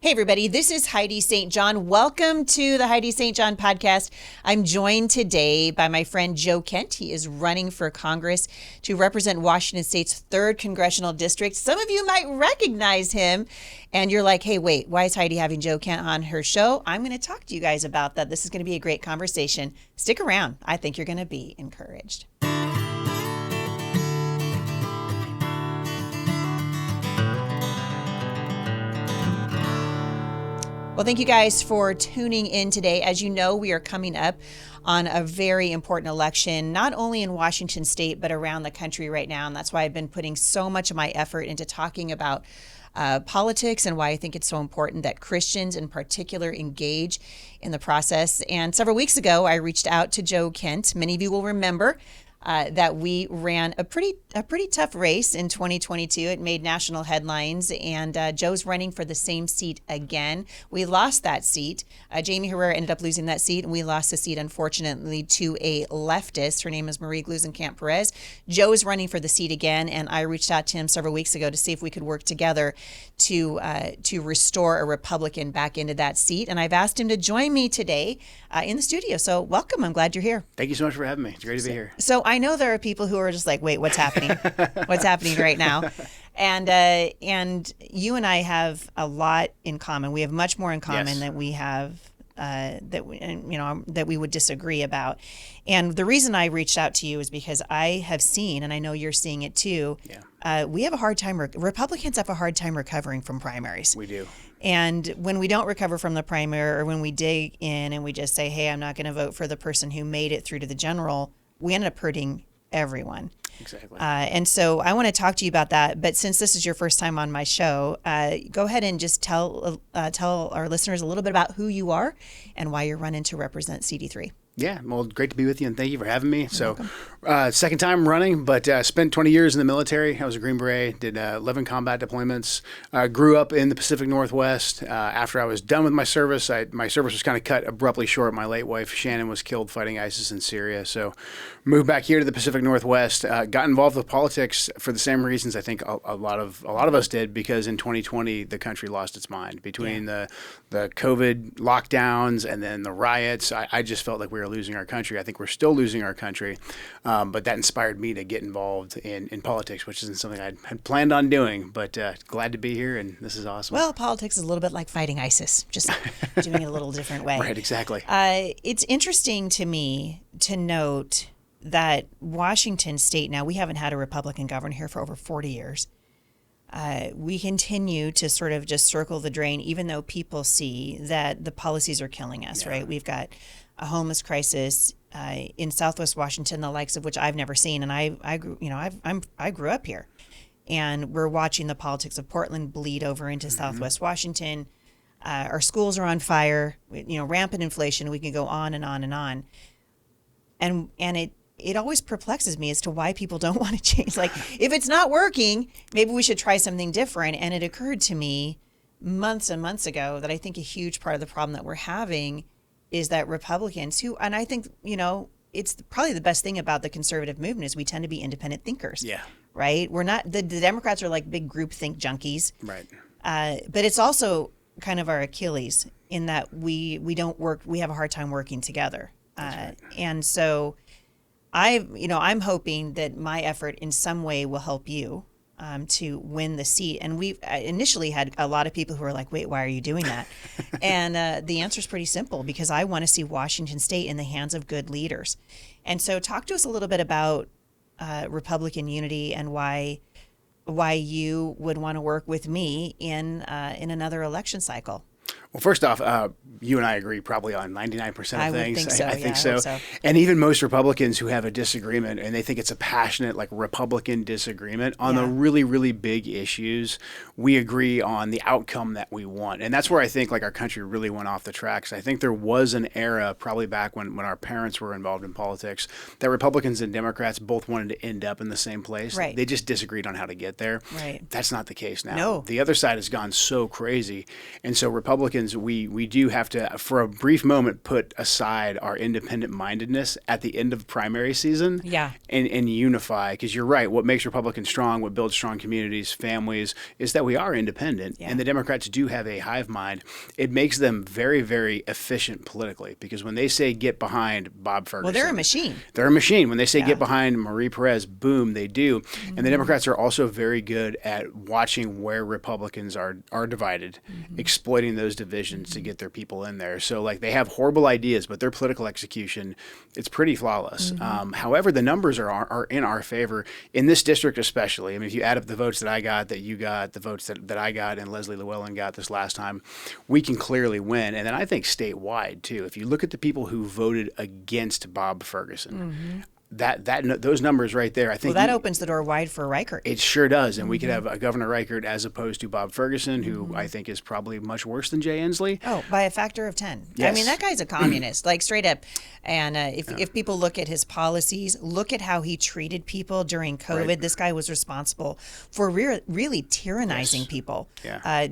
Hey, everybody, this is Heidi St. John. Welcome to the Heidi St. John podcast. I'm joined today by my friend Joe Kent. He is running for Congress to represent Washington State's 3rd Congressional District. Some of you might recognize him, and you're like, hey, wait, why is Heidi having Joe Kent on her show? I'm going to talk to you guys about that. This is going to be a great conversation. Stick around. I think you're going to be encouraged. Well, thank you guys for tuning in today. As you know, we are coming up on a very important election, not only in Washington State, but around the country right now. And that's why I've been putting so much of my effort into talking about politics and why I think it's so important that Christians in particular engage in the process. And several weeks ago, I reached out to Joe Kent. Many of you will remember that we ran a pretty tough race in 2022. It made national headlines, and Joe's running for the same seat again. We lost that seat. Jamie Herrera ended up losing that seat, and we lost the seat, unfortunately, to a leftist. Her name is Marie Gluesenkamp-Perez. Joe is running for the seat again, and I reached out to him several weeks ago to see if we could work together to restore a Republican back into that seat. And I've asked him to join me today in the studio. So welcome. I'm glad you're here. Thank you so much for having me. It's great to be here. So I know there are people who are just like, wait, what's happening? What's happening right now? And you and I have a lot in common. We have much more in common than we have that we would disagree about. And the reason I reached out to you is because I have seen, and I know you're seeing it too. We have a hard time. Republicans have a hard time recovering from primaries. We do. And when we don't recover from the primary, or when we dig in and we just say, hey, I'm not going to vote for the person who made it through to the general, we end up hurting everyone. Exactly. And so I want to talk to you about that. But since this is your first time on my show, go ahead and just tell our listeners a little bit about who you are and why you're running to represent CD3. Yeah, well, great to be with you, and thank you for having me. Second time running, but spent 20 years in the military. I was a Green Beret, did 11 combat deployments, grew up in the Pacific Northwest. After I was done with my service, my service was kind of cut abruptly short. My late wife, Shannon, was killed fighting ISIS in Syria. So moved back here to the Pacific Northwest, got involved with politics for the same reasons I think a lot of us did, because in 2020, the country lost its mind. Between the COVID lockdowns and then the riots, I just felt like we were losing our country. I think we're still losing our country. But that inspired me to get involved in politics, which isn't something I had planned on doing. But glad to be here, and this is awesome. Well, politics is a little bit like fighting ISIS, just doing it a little different way. Right, exactly. It's interesting to me to note that Washington State, now we haven't had a Republican governor here for over 40 years. We continue to sort of just circle the drain, even though people see that the policies are killing us, right? We've got a homeless crisis in Southwest Washington, the likes of which I've never seen. And I grew up here, and we're watching the politics of Portland bleed over into Southwest Washington. Our schools are on fire, rampant inflation. We can go on and on and on. And it always perplexes me as to why people don't want to change. Like, if it's not working, maybe we should try something different. And it occurred to me months and months ago that I think a huge part of the problem that we're having is that Republicans and I think, it's probably the best thing about the conservative movement is we tend to be independent thinkers. Yeah. Right? We're not, the Democrats are like big group think junkies. Right. But it's also kind of our Achilles in that we don't work, we have a hard time working together. Right. And so I'm hoping that my effort in some way will help you to win the seat. And we initially had a lot of people who were like, wait, why are you doing that? And the answer is pretty simple, because I want to see Washington State in the hands of good leaders. And so talk to us a little bit about Republican unity and why you would want to work with me in another election cycle. Well, first off, you and I agree probably on 99% of things. I think so. I think so. And even most Republicans who have a disagreement, and they think it's a passionate, like, Republican disagreement on the really, really big issues, we agree on the outcome that we want. And that's where I think, like, our country really went off the tracks. I think there was an era, probably back when our parents were involved in politics, that Republicans and Democrats both wanted to end up in the same place. Right. They just disagreed on how to get there. Right. That's not the case now. No. The other side has gone so crazy. And so Republicans Republicans, we do have to, for a brief moment, put aside our independent mindedness at the end of primary season and unify. Because you're right, what makes Republicans strong, what builds strong communities, families, is that we are independent. And the Democrats do have a hive mind. It makes them very, very efficient politically. Because when they say get behind Bob Ferguson. Well, they're a machine. They're a machine. When they say get behind Marie Perez, boom, they do. Mm-hmm. And the Democrats are also very good at watching where Republicans are divided, exploiting those divisions to get their people in there. So like they have horrible ideas, but their political execution, it's pretty flawless. However, the numbers are in our favor in this district especially. I mean, if you add up the votes that I got, that you got, the votes that I got and Leslie Llewellyn got this last time, we can clearly win. And then I think statewide too. If you look at the people who voted against Bob Ferguson, those numbers right there, I think that opens the door wide for Reichert. It sure does, and we could have a Governor Reichert as opposed to Bob Ferguson, who I think is probably much worse than Jay Inslee. Oh, by a factor of 10. Yes. I mean, that guy's a communist, like straight up. And if people look at his policies, look at how he treated people during COVID. Right. This guy was responsible for really tyrannizing people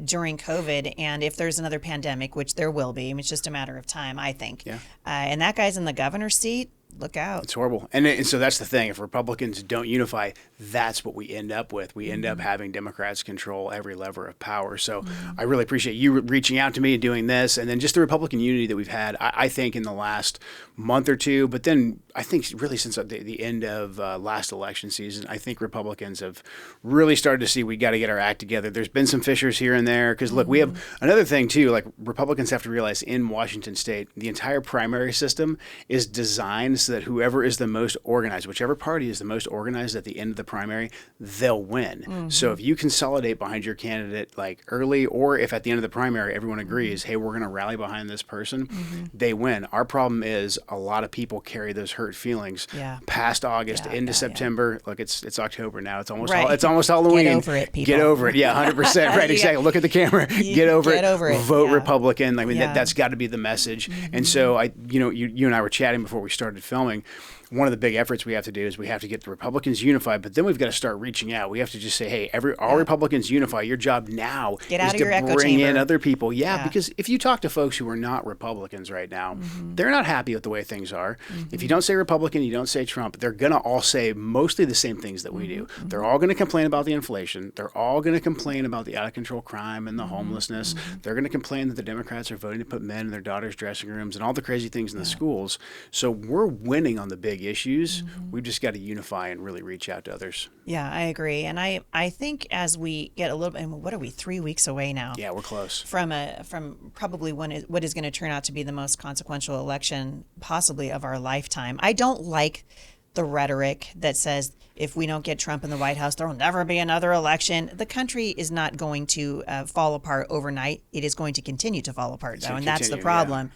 during COVID. And if there's another pandemic, which there will be, I mean, it's just a matter of time, I think. Yeah. And that guy's in the governor's seat. Look out. It's horrible. And so that's the thing. If Republicans don't unify, that's what we end up with. We end up having Democrats control every lever of power. So I really appreciate you reaching out to me and doing this. And then just the Republican unity that we've had, I think, in the last month or two. But then I think really since the end of last election season, I think Republicans have really started to see we got to get our act together. There's been some fissures here and there. Because, look, we have another thing, too. Like, Republicans have to realize in Washington State, the entire primary system is designed so that whoever is the most organized, whichever party is the most organized at the end of the primary, they'll win. So if you consolidate behind your candidate like early, or if at the end of the primary everyone agrees, hey, we're going to rally behind this person, they win. Our problem is a lot of people carry those hurt feelings past August into September. Look, it's October now. It's almost it's almost Halloween. Get over it, people. Get over it. Yeah, 100%. Right, exactly. Look at the camera. Get over it. Vote Republican. I mean, that's got to be the message. And so you and I were chatting before we started filming. One of the big efforts we have to do is we have to get the Republicans unified, but then we've got to start reaching out. We have to just say, hey, all Republicans unify. Your job now is to bring in other people. Yeah, because if you talk to folks who are not Republicans right now, they're not happy with the way things are. If you don't say Republican, you don't say Trump, they're going to all say mostly the same things that we do. They're all going to complain about the inflation. They're all going to complain about the out-of-control crime and the homelessness. They're going to complain that the Democrats are voting to put men in their daughters' dressing rooms and all the crazy things in the schools. So we're winning on the big issues. We've just got to unify and really reach out to others. Yeah, I agree. And I think as we get a little bit, what are we, 3 weeks away now? Yeah, we're close. From probably what is going to turn out to be the most consequential election possibly of our lifetime. I don't like the rhetoric that says if we don't get Trump in the White House, there will never be another election. The country is not going to fall apart overnight. It is going to continue to fall apart, though, and that's the problem.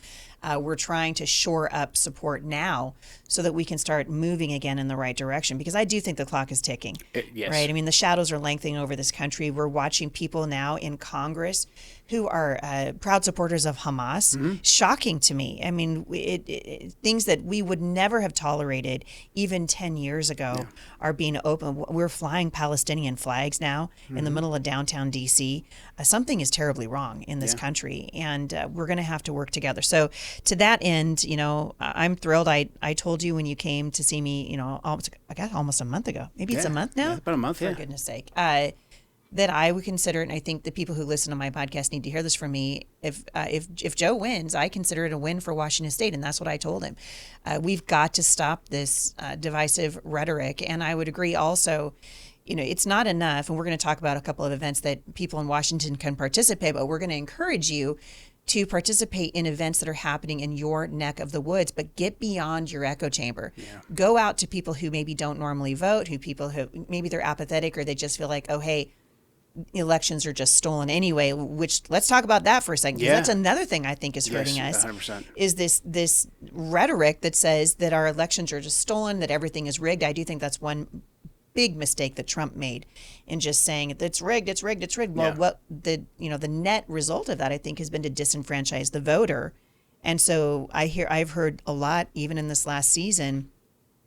We're trying to shore up support now so that we can start moving again in the right direction, because I do think the clock is ticking. Yes. Right? I mean, the shadows are lengthening over this country. We're watching people now in Congress who are proud supporters of Hamas. Shocking to me. I mean, things that we would never have tolerated even 10 years ago are being open. We're flying Palestinian flags now in the middle of downtown D.C. Something is terribly wrong in this country, and we're going to have to work together. So to that end, I'm thrilled. I told you when you came to see me, almost a month ago. Maybe it's a month now? Yeah, about a month, For goodness sake. That I would consider it, and I think the people who listen to my podcast need to hear this from me. If Joe wins, I consider it a win for Washington State, and that's what I told him. We've got to stop this divisive rhetoric, and I would agree also. It's not enough, and we're going to talk about a couple of events that people in Washington can participate, but we're going to encourage you to participate in events that are happening in your neck of the woods, but get beyond your echo chamber. Go out to people who maybe don't normally vote, who maybe they're apathetic, or they just feel like, oh, hey, elections are just stolen anyway, which let's talk about that for a second, because that's another thing I think is hurting us 100%. Is this rhetoric that says that our elections are just stolen, that everything is rigged. I do think that's one big mistake that Trump made in just saying it's rigged, it's rigged, it's rigged. Well, what the net result of that, I think, has been to disenfranchise the voter. And so I've heard a lot, even in this last season,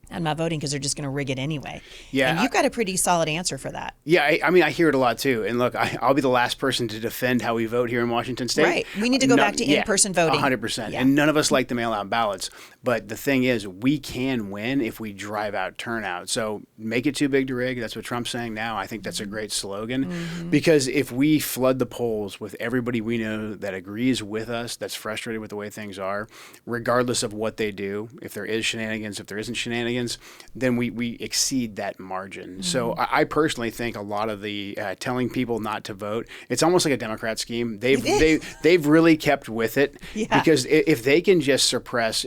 I'm not voting because they're just going to rig it anyway. Yeah, And you've got a pretty solid answer for that. Yeah, I mean, I hear it a lot too. And look, I'll be the last person to defend how we vote here in Washington State. Right. We need to go back to in-person voting. 100%. Yeah. And none of us like the mail-out ballots. But the thing is, we can win if we drive out turnout. So make it too big to rig. That's what Trump's saying now. I think that's a great slogan. Because if we flood the polls with everybody we know that agrees with us, that's frustrated with the way things are, regardless of what they do, if there is shenanigans, if there isn't shenanigans, then we exceed that margin. So I personally think a lot of the telling people not to vote, it's almost like a Democrat scheme. They've really kept with it because if they can just suppress,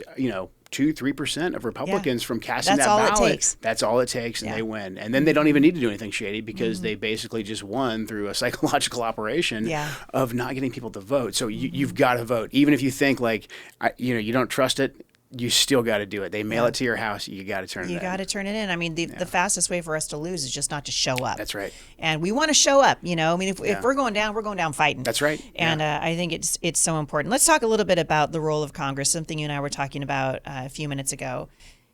2-3% of Republicans from casting that ballot. That's all it takes, and they win. And then they don't even need to do anything shady because they basically just won through a psychological operation of not getting people to vote. So you've got to vote, even if you think you don't trust it. You still got to do it. They mail it to your house. You got to turn it in. You got to turn it in. I mean, the fastest way for us to lose is just not to show up. That's right. And we want to show up. I mean, if we're going down fighting. That's right. And I think it's so important. Let's talk a little bit about the role of Congress, something you and I were talking about a few minutes ago.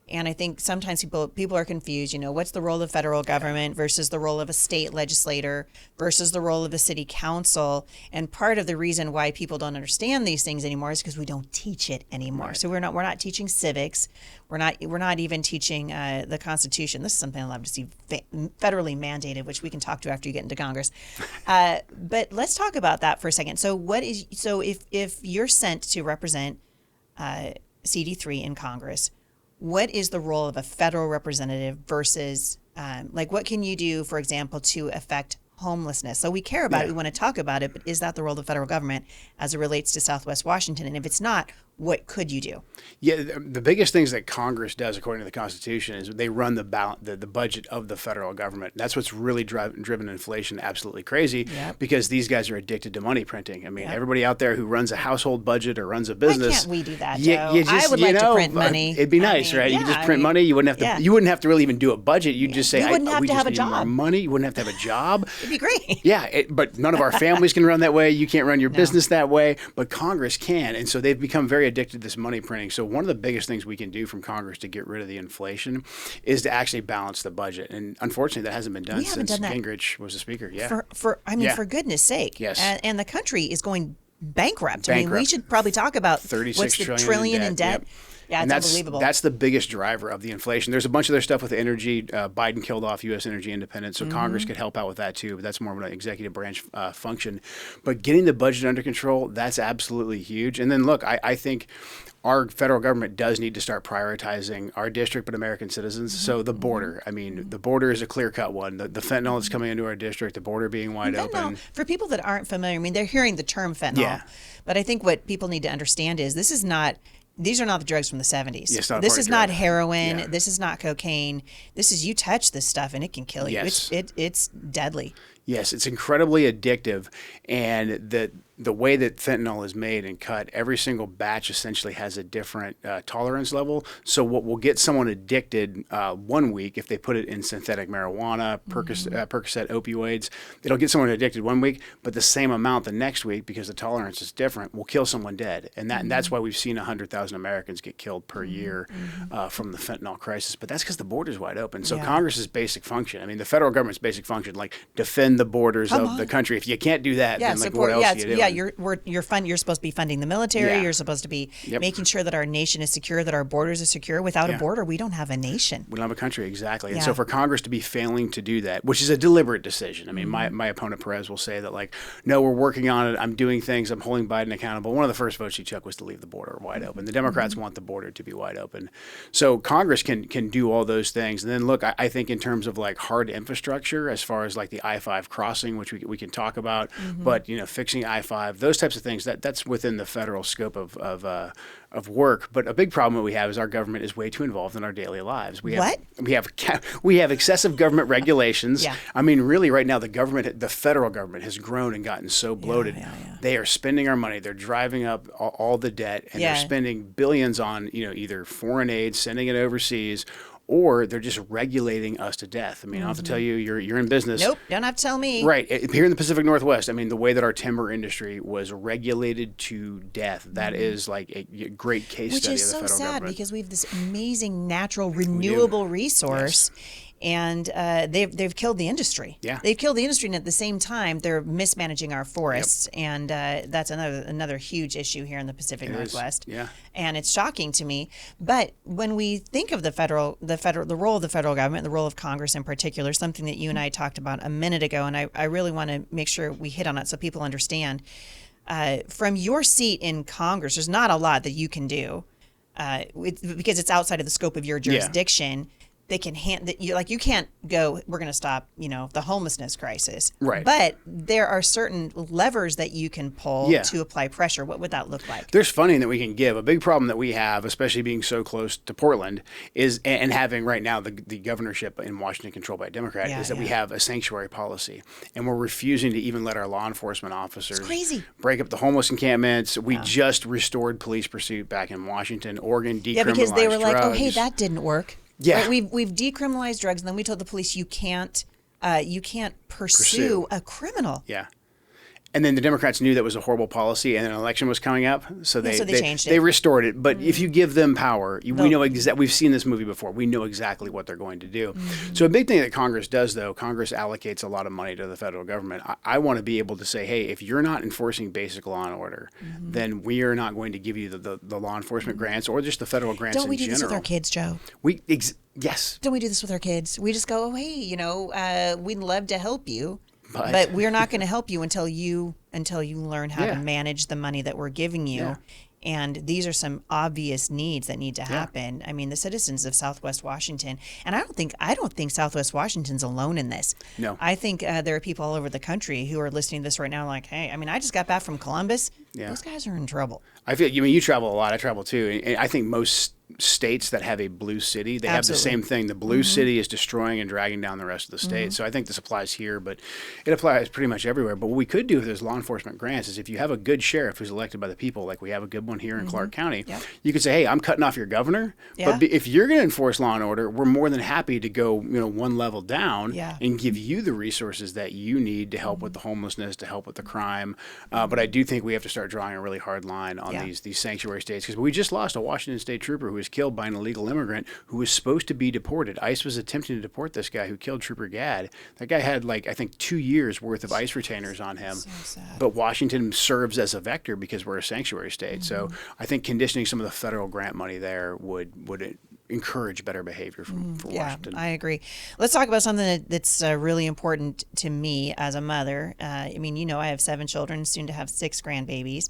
And I think sometimes people are confused, what's the role of federal government versus the role of a state legislator versus the role of a city council. And part of the reason why people don't understand these things anymore is because we don't teach it anymore. Right. So we're not teaching civics. We're not even teaching the Constitution. This is something I'd love to see federally mandated, which we can talk to after you get into Congress. But let's talk about that for a second. So if you're sent to represent CD3 in Congress, what is the role of a federal representative versus, what can you do, for example, to affect homelessness? So we care about it, we want to talk about it, but is that the role of the federal government as it relates to Southwest Washington? And if it's not, what could you do? Yeah, the biggest things that Congress does, according to the Constitution, is they run the budget of the federal government. That's what's really driven inflation absolutely crazy because these guys are addicted to money printing. I mean, everybody out there who runs a household budget or runs a business. Why can't we do that, I would like to print money. It'd be nice, right? You could just print money. You wouldn't have to. You wouldn't have to really even do a budget. You'd just say, you wouldn't have to have a job. More money. You wouldn't have to have a job. It'd be great. Yeah, but none of our families can run that way. You can't run your business that way, but Congress can, and so they've become very addicted to this money printing. So one of the biggest things we can do from Congress to get rid of the inflation is to actually balance the budget. And unfortunately, that hasn't been done since Gingrich was the speaker. Yeah. For goodness sake. Yes. And the country is going bankrupt. I mean, we should probably talk about what's the trillion in debt. Yep. Yeah, it's unbelievable. That's the biggest driver of the inflation. There's a bunch of other stuff with energy. Biden killed off U.S. energy independence, so Congress could help out with that too, but that's more of an executive branch function. But getting the budget under control, that's absolutely huge. And then look, I think our federal government does need to start prioritizing our district, but American citizens. So the border, I mean, the border is a clear-cut one. The fentanyl that's coming into our district, the border being wide open. For people that aren't familiar, I mean, they're hearing the term fentanyl, but I think what people need to understand is these are not the drugs from the 70s. This is not heroin. Yeah. This is not cocaine. This is, you touch this stuff and it can kill you. Yes. It's deadly. Yes, it's incredibly addictive. And the way that fentanyl is made and cut, every single batch essentially has a different tolerance level. So what will get someone addicted 1 week, if they put it in synthetic marijuana, Percocet opioids, it'll get someone addicted 1 week, but the same amount the next week, because the tolerance is different, will kill someone dead. And that's why we've seen 100,000 Americans get killed per year from the fentanyl crisis. But that's because the border's wide open. So Congress's basic function, I mean, the federal government's basic function, like defend the borders of the country. If you can't do that, then what else do you do? You're supposed to be funding the military. Yeah. You're supposed to be making sure that our nation is secure, that our borders are secure. Without a border, we don't have a nation. We don't have a country, exactly. And so for Congress to be failing to do that, which is a deliberate decision. I mean, my opponent Perez will say that no, we're working on it. I'm doing things. I'm holding Biden accountable. One of the first votes he took was to leave the border wide open. The Democrats want the border to be wide open. So Congress can do all those things. And then look, I think in terms of hard infrastructure, as far as the I-5 crossing, which we can talk about, but fixing I-5, those types of things, that's within the federal scope of work. But a big problem that we have is our government is way too involved in our daily lives. We have excessive government regulations. I mean, really, right now, the federal government has grown and gotten so bloated. They are spending our money. They're driving up all the debt, and they're spending billions on either foreign aid, sending it overseas, or they're just regulating us to death. I mean, I don't have to tell you, you're in business. Nope, don't have to tell me. Right. Here in the Pacific Northwest, I mean, the way that our timber industry was regulated to death, that is like a great case Which study is of the so federal sad government. because we have this amazing natural renewable resource. Yes. And they've killed the industry. Yeah. They've killed the industry, and at the same time, they're mismanaging our forests. Yep. And that's another huge issue here in the Pacific Northwest. Yeah. And it's shocking to me. But when we think of the role of the federal government, the role of Congress in particular, something that you and I talked about a minute ago, and I really want to make sure we hit on it so people understand. From your seat in Congress, there's not a lot that you can do because it's outside of the scope of your jurisdiction. Yeah. They can you can't go, we're going to stop, the homelessness crisis. Right. But there are certain levers that you can pull to apply pressure. What would that look like? There's funding that we can give. A big problem that we have, especially being so close to Portland, is and having right now the governorship in Washington controlled by a Democrat, is that we have a sanctuary policy, and we're refusing to even let our law enforcement officers break up the homeless encampments. We just restored police pursuit back in Washington, Oregon, decriminalized because they were drugs. like, oh, hey, that didn't work. Yeah, right? We've decriminalized drugs, and then we told the police you can't pursue a criminal. Yeah. And then the Democrats knew that was a horrible policy, and an election was coming up, so they changed it. They restored it. But if you give them power, we know we've seen this movie before. We know exactly what they're going to do. So a big thing that Congress does, though, Congress allocates a lot of money to the federal government. I want to be able to say, hey, if you're not enforcing basic law and order, then we are not going to give you the law enforcement grants or just the federal grants in general. Don't we do this with our kids, Joe? Yes. Don't we do this with our kids? We just go, oh, hey, we'd love to help you. But we're not going to help you until you learn how to manage the money that we're giving you. Yeah. And these are some obvious needs that need to happen. I mean, the citizens of Southwest Washington, and I don't think Southwest Washington's alone in this. No. I think there are people all over the country who are listening to this right now like, hey, I mean, I just got back from Columbus. Yeah. Those guys are in trouble. I feel, you travel a lot. I travel too. And I think most states that have a blue city, they have the same thing. The blue city is destroying and dragging down the rest of the state. So I think this applies here, but it applies pretty much everywhere. But what we could do if there's law enforcement grants is if you have a good sheriff who's elected by the people, like we have a good one here in Clark County, you could say, hey, I'm cutting off your governor. But if you're going to enforce law and order, we're more than happy to go one level down and give you the resources that you need to help with the homelessness, to help with the crime. But I do think we have to start drawing a really hard line on these sanctuary states, because we just lost a Washington state trooper who was killed by an illegal immigrant who was supposed to be deported. ICE was attempting to deport this guy who killed Trooper Gadd. That guy had I think 2 years worth of ICE retainers on him. So sad. But Washington serves as a vector because we're a sanctuary state. So I think conditioning some of the federal grant money there would encourage better behavior for Washington. I agree. Let's talk about something that's really important to me as a mother. I mean, I have 7 children, soon to have 6 grandbabies.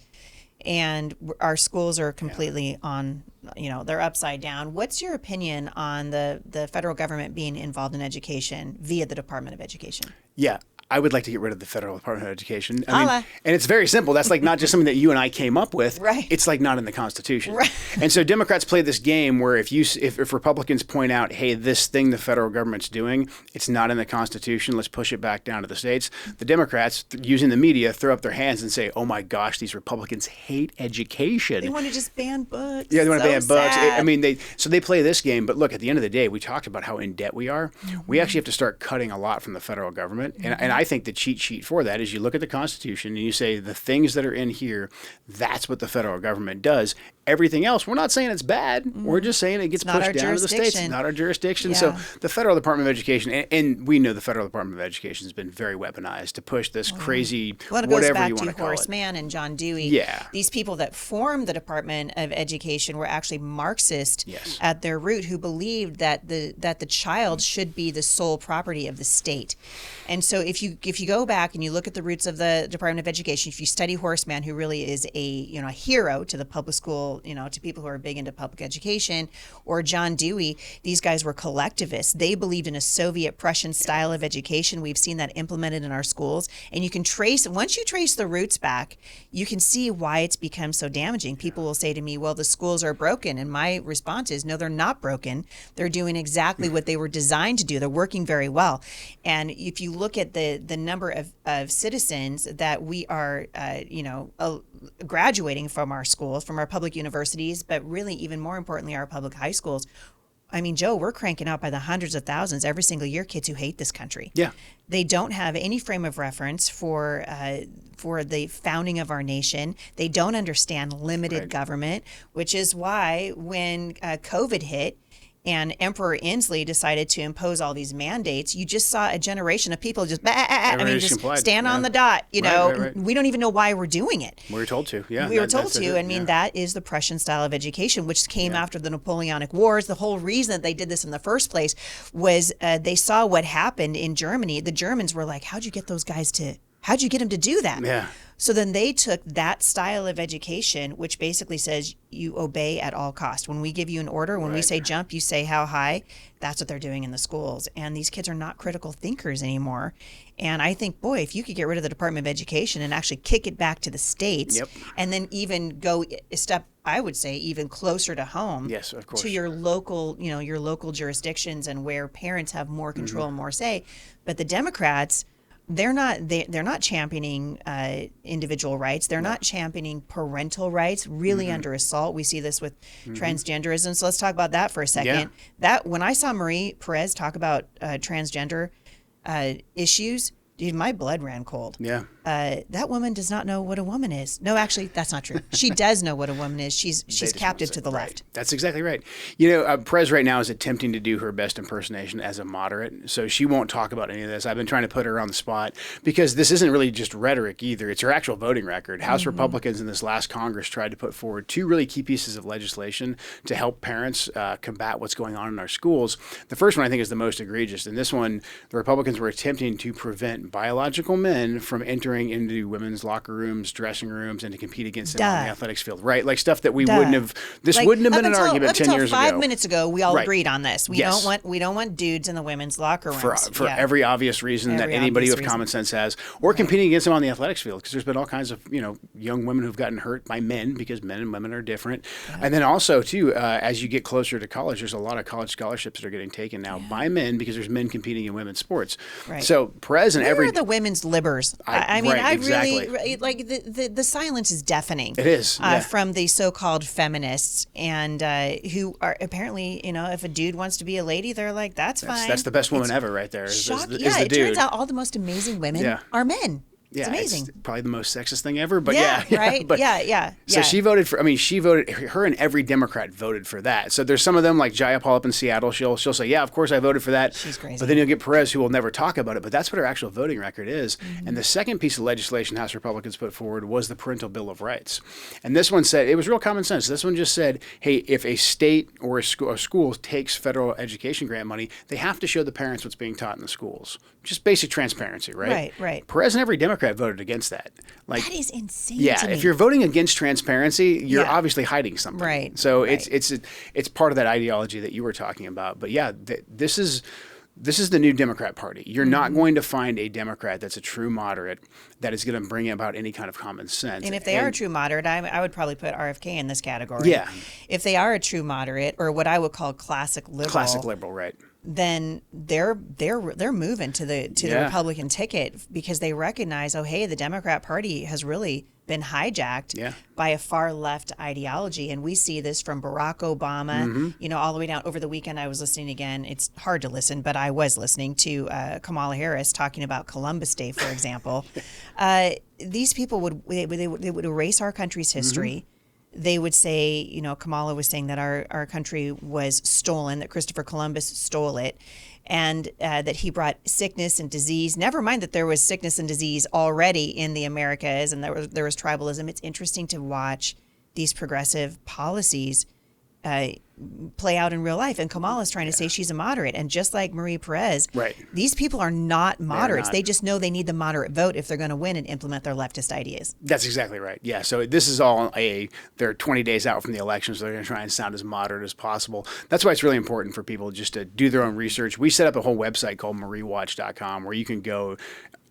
And our schools are completely on, they're upside down. What's your opinion on the federal government being involved in education via the Department of Education? Yeah. I would like to get rid of the Federal Department of Education. I mean, and it's very simple. That's not just something that you and I came up with. Right. It's not in the Constitution. Right. And so Democrats play this game where if Republicans point out, hey, this thing the federal government's doing, it's not in the Constitution, let's push it back down to the states. The Democrats, using the media, throw up their hands and say, oh my gosh, these Republicans hate education. They want to just ban books. Yeah, they want to ban books. I mean, they play this game. But look, at the end of the day, we talked about how in debt we are. We actually have to start cutting a lot from the federal government. And I think the cheat sheet for that is you look at the Constitution and you say the things that are in here, that's what the federal government does. Everything else, we're not saying it's bad. We're just saying it gets pushed down to the states. It's not our jurisdiction. Yeah. So the Federal Department of Education, and we know the Federal Department of Education has been very weaponized to push this crazy, whatever you want to call it. It goes back to Horace Mann and John Dewey. Yeah. These people that formed the Department of Education were actually Marxist at their root, who believed that the child should be the sole property of the state. And so if you go back and you look at the roots of the Department of Education, if you study Horace Mann, who really is a hero to the public school, to people who are big into public education, or John Dewey, these guys were collectivists. They believed in a Soviet Prussian style of education. We've seen that implemented in our schools. And you can once you trace the roots back, you can see why it's become so damaging. People will say to me, well, the schools are broken. And my response is, no, they're not broken. They're doing exactly what they were designed to do. They're working very well. And if you look at the number of citizens that we are, graduating from our schools, from our public universities, but really even more importantly, our public high schools, I mean, Joe, we're cranking out by the hundreds of thousands every single year kids who hate this country. Yeah. They don't have any frame of reference for the founding of our nation. They don't understand limited government, which is why when COVID hit and Emperor Inslee decided to impose all these mandates, you just saw a generation of people just, stand on the dot. You know, we don't even know why we're doing it. We were told to, yeah. We were told to. I mean, that is the Prussian style of education, which came after the Napoleonic Wars. The whole reason that they did this in the first place was they saw what happened in Germany. The Germans were like, how'd you get them to do that? Yeah. So then they took that style of education, which basically says you obey at all costs. When we give you an order, when we say jump, you say how high. That's what they're doing in the schools. And these kids are not critical thinkers anymore. And I think, boy, if you could get rid of the Department of Education and actually kick it back to the states, and then even go a step, I would say, even closer to home, yes, of course, to your local jurisdictions and where parents have more control and more say. But the Democrats, they're not championing individual rights. They're not championing parental rights, really under assault. We see this with transgenderism. So let's talk about that for a second. Yeah. That when I saw Marie Perez talk about transgender issues, dude, my blood ran cold. Yeah. That woman does not know what a woman is. No, actually, that's not true. She does know what a woman is. She's captive to the left. That's exactly right. You know, Perez right now is attempting to do her best impersonation as a moderate, so she won't talk about any of this. I've been trying to put her on the spot because this isn't really just rhetoric either. It's her actual voting record. House Republicans in this last Congress tried to put forward two really key pieces of legislation to help parents combat what's going on in our schools. The first one I think is the most egregious. In this one, the Republicans were attempting to prevent biological men from entering into women's locker rooms, dressing rooms, and to compete against them on the athletics field, right? Like stuff that we wouldn't have. This wouldn't have been an argument 10 years ago. 5 minutes ago, we all agreed on this. We don't want dudes in the women's locker rooms for every obvious reason that anybody with common sense has, or competing against them on the athletics field, because there's been all kinds of young women who've gotten hurt by men because men and women are different. And then also too, as you get closer to college, there's a lot of college scholarships that are getting taken now by men because there's men competing in women's sports. Right. So Perez and Where are the women's libbers? I mean, really like the silence is deafening. It is from the so-called feminists and who are apparently, if a dude wants to be a lady, they're like, that's fine. That's the best woman ever, right there. Is the it dude. Turns out all the most amazing women are men. It's amazing. It's probably the most sexist thing ever, but right? But, yeah. So she voted for. I mean, her and every Democrat voted for that. So there's some of them like Jayapal up in Seattle. She'll say, yeah, of course I voted for that. She's crazy. But then you'll get Perez, who will never talk about it. But that's what her actual voting record is. And the second piece of legislation House Republicans put forward was the Parental Bill of Rights. And this one said, it was real common sense. This one just said, hey, if a state or a school takes federal education grant money, they have to show the parents what's being taught in the schools. Just basic transparency, right? Right. Perez and every Democrat voted against that. Like, that is insane. Yeah, to me. If you're voting against transparency, you're obviously hiding something. Right. So it's part of that ideology that you were talking about. But yeah, this is the new Democrat Party. You're not going to find a Democrat that's a true moderate that is going to bring about any kind of common sense. And if they are a true moderate, I would probably put RFK in this category. Yeah. If they are a true moderate, or what I would call classic liberal, right? Then they're moving to the Republican ticket because they recognize, oh hey, the Democrat Party has really been hijacked by a far left ideology, and we see this from Barack Obama, all the way down. Over the weekend, I was listening again. It's hard to listen, but I was listening to Kamala Harris talking about Columbus Day, for example. These people would erase our country's history. They would say, Kamala was saying that our country was stolen, that Christopher Columbus stole it, and that he brought sickness and disease. Never mind that there was sickness and disease already in the Americas, and there was tribalism. It's interesting to watch these progressive policies play out in real life. And Kamala's trying to say she's a moderate. And just like Marie Perez, these people are not moderates. They just know they need the moderate vote if they're going to win and implement their leftist ideas. That's exactly right. Yeah. So this is all they're 20 days out from the election, so they're going to try and sound as moderate as possible. That's why it's really important for people just to do their own research. We set up a whole website called mariewatch.com where you can go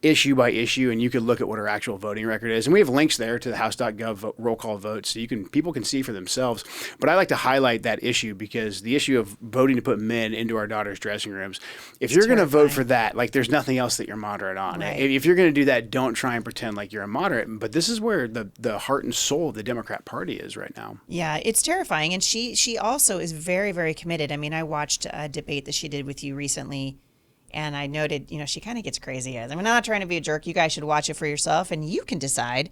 issue by issue, and you can look at what her actual voting record is. And we have links there to the House.gov roll call votes, so people can see for themselves. But I like to highlight that issue because the issue of voting to put men into our daughters' dressing rooms, if you're going to vote for that, like there's nothing else that you're moderate on. Right. If you're going to do that, don't try and pretend like you're a moderate. But this is where the heart and soul of the Democrat Party is right now. Yeah, it's terrifying. And she also is very, very committed. I mean, I watched a debate that she did with you recently, and I noted, she kind of gets crazy. I'm not trying to be a jerk. You guys should watch it for yourself, and you can decide.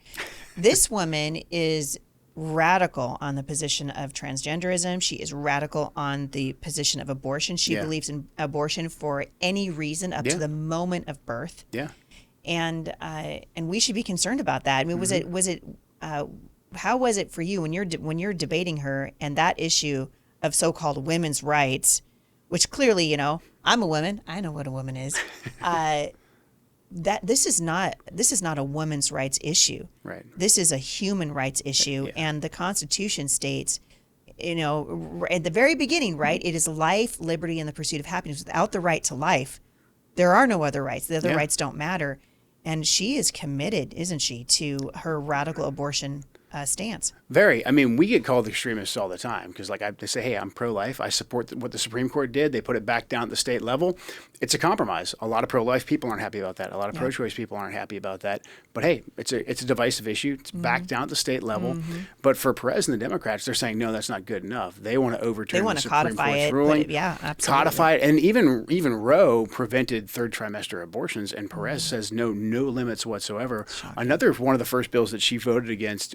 This woman is radical on the position of transgenderism. She is radical on the position of abortion. She believes in abortion for any reason up to the moment of birth. Yeah. And we should be concerned about that. I mean, how was it for you when you're debating her and that issue of so-called women's rights, which clearly, I'm a woman. I know what a woman is. That this is not a women's rights issue. Right. This is a human rights issue, and the Constitution states, at the very beginning, right? It is life, liberty, and the pursuit of happiness. Without the right to life, there are no other rights. The other rights don't matter. And she is committed, isn't she, to her radical abortion stance. Very. I mean, we get called extremists all the time because, they say, hey, I'm pro-life. I support what the Supreme Court did. They put it back down at the state level. It's a compromise. A lot of pro-life people aren't happy about that. A lot of pro-choice people aren't happy about that. But hey, it's a divisive issue. It's back down at the state level. But for Perez and the Democrats, they're saying no, that's not good enough. They want to overturn the Supreme Court's ruling. Absolutely. Codify it, and even Roe prevented third trimester abortions, and Perez says no limits whatsoever. Shocking. Another one of the first bills that she voted against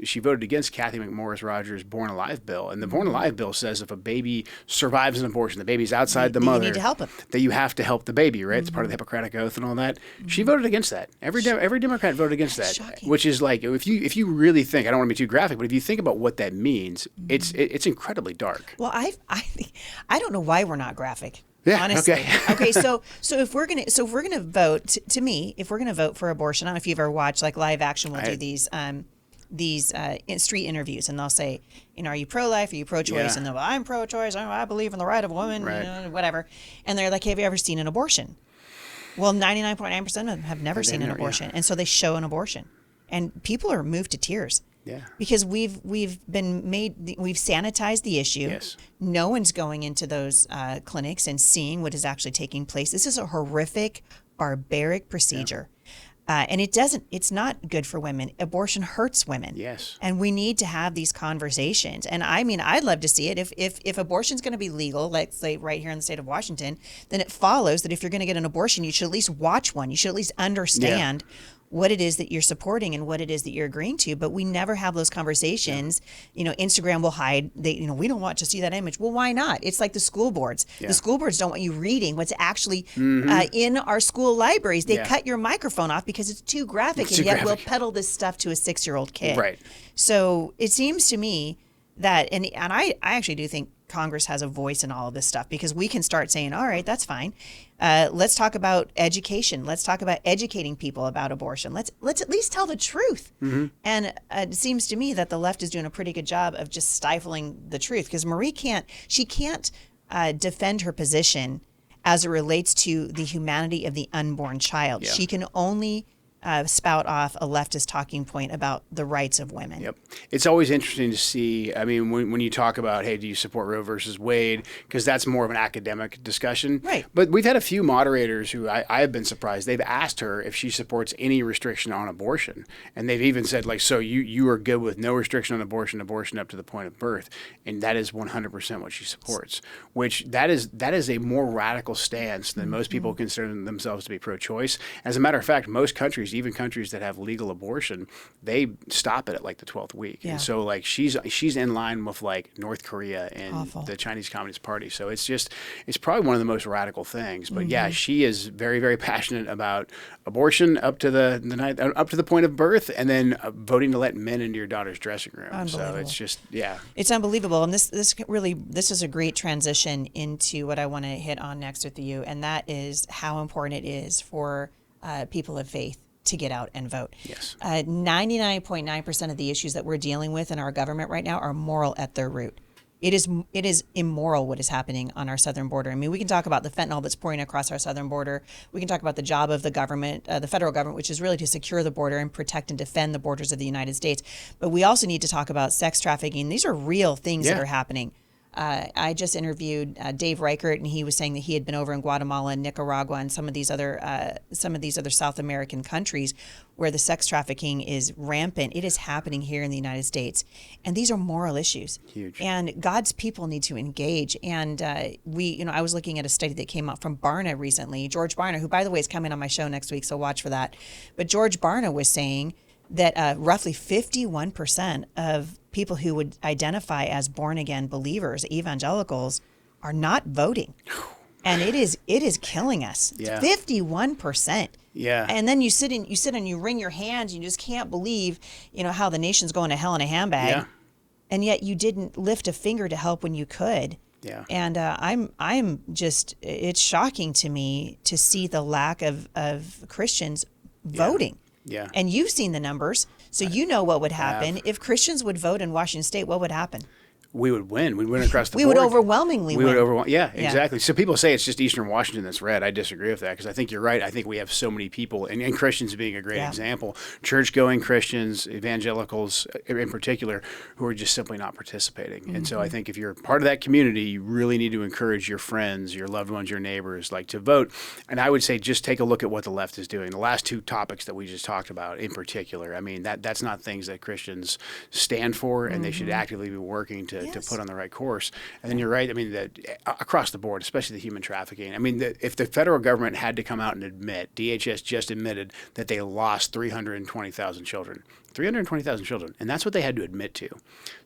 Kathy McMorris Rogers' Born Alive bill. And the Born Alive bill says if a baby survives an abortion, the baby's outside the mother, you need to help him. That you have to help the baby, right? It's part of the Hippocratic Oath and all that. She voted against that. Every Democrat voted against that, shocking. Which is like, if you really think, I don't want to be too graphic, but if you think about what that means, it's incredibly dark. Well, I don't know why we're not graphic. Yeah. Honestly. Okay. So if we're gonna vote, to me, if we're gonna vote for abortion, I don't know if you've ever watched Live Action will do these street interviews, and they'll say, are you pro-life? Are you pro-choice? And they'll go, I'm pro-choice. I believe in the right of women, whatever. And they're like, have you ever seen an abortion? Well, 99.9% of them have never seen an abortion, and so they show an abortion, and people are moved to tears. Yeah. Because we've sanitized the issue. Yes. No one's going into those clinics and seeing what is actually taking place. This is a horrific, barbaric procedure. And it's not good for women. Abortion hurts women. Yes. And we need to have these conversations. And I mean, I'd love to see it. If abortion's going to be legal, let's say right here in the state of Washington, then it follows that if you're going to get an abortion, you should at least watch one. You should at least understand what it is that you're supporting and what it is that you're agreeing to. But we never have those conversations. Instagram will hide. We don't want to see that image. Well, why not? It's like the school boards. Yeah. The school boards don't want you reading what's actually in our school libraries. They cut your microphone off because it's too graphic, and yet we'll peddle this stuff to a 6-year-old kid. Right. So it seems to me that, and I actually do think Congress has a voice in all of this stuff, because we can start saying, all right, that's fine. Let's talk about education. Let's talk about educating people about abortion. Let's at least tell the truth. And it seems to me that the left is doing a pretty good job of just stifling the truth, because Marie can't defend her position as it relates to the humanity of the unborn child. She can only spout off a leftist talking point about the rights of women. Yep. It's always interesting to see, I mean, when you talk about, hey, do you support Roe versus Wade? Because that's more of an academic discussion. Right. But we've had a few moderators who I have been surprised. They've asked her if she supports any restriction on abortion. And they've even said, so you are good with no restriction on abortion up to the point of birth. And that is 100% what she supports, which that is a more radical stance than most people consider themselves to be pro-choice. As a matter of fact, most countries, even countries that have legal abortion, they stop it at the 12th week. Yeah. And so she's in line with North Korea and the Chinese Communist Party. So it's probably one of the most radical things. But she is very, very passionate about abortion up to the point of birth, and then voting to let men into your daughter's dressing room. So it's just, it's unbelievable. And this is a great transition into what I want to hit on next with you, and that is how important it is for people of faith to get out and vote. Yes. 99.9% of the issues that we're dealing with in our government right now are moral at their root. It is immoral what is happening on our southern border. I mean, we can talk about the fentanyl that's pouring across our southern border. We can talk about the job of the government, the federal government, which is really to secure the border and protect and defend the borders of the United States. But we also need to talk about sex trafficking. These are real things that are happening. I just interviewed Dave Reichert, and he was saying that he had been over in Guatemala and Nicaragua and some of these other South American countries where the sex trafficking is rampant. It is happening here in the United States, and these are moral issues. Huge. And God's people need to engage. And I was looking at a study that came out from Barna recently. George Barna, who by the way is coming on my show next week, so watch for that. But George Barna was saying that roughly 51% of people who would identify as born-again believers, evangelicals, are not voting. And it is killing us. Yeah. 51%. Yeah. And then you sit and you wring your hands, and you just can't believe, how the nation's going to hell in a handbag. Yeah. And yet you didn't lift a finger to help when you could. Yeah. And I'm just, it's shocking to me to see the lack of Christians voting. Yeah. And you've seen the numbers, so you know what would happen. If Christians would vote in Washington State, what would happen? We would win. We'd win across the board. We would overwhelmingly win. Yeah, exactly. So people say it's just Eastern Washington that's red. I disagree with that because I think you're right. I think we have so many people, and Christians being a great example, church-going Christians, evangelicals in particular, who are just simply not participating. Mm-hmm. And so I think if you're part of that community, you really need to encourage your friends, your loved ones, your neighbors, to vote. And I would say just take a look at what the left is doing. The last two topics that we just talked about in particular, I mean, that's not things that Christians stand for, and they should actively be working to put on the right course. And then you're right. I mean, across the board, especially the human trafficking. I mean, if the federal government had to come out and admit, DHS just admitted that they lost 320,000 children. 320,000 children. And that's what they had to admit to.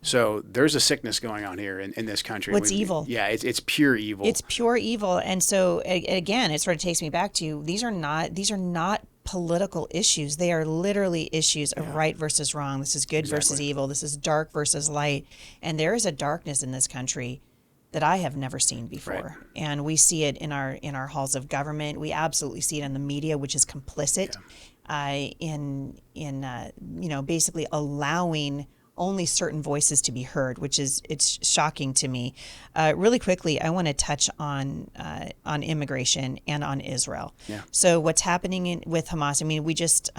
So there's a sickness going on here in this country. What's evil? Yeah, it's pure evil. It's pure evil. And so, again, it sort of takes me back to these are not political issues. They are literally issues of right versus wrong. This is good versus evil. This is dark versus light. And there is a darkness in this country that I have never seen before. Right. And we see it in our halls of government. We absolutely see it in the media, which is complicit in basically allowing only certain voices to be heard, it's shocking to me. Really quickly, I want to touch on immigration and on Israel. Yeah. So what's happening with Hamas? I mean, we just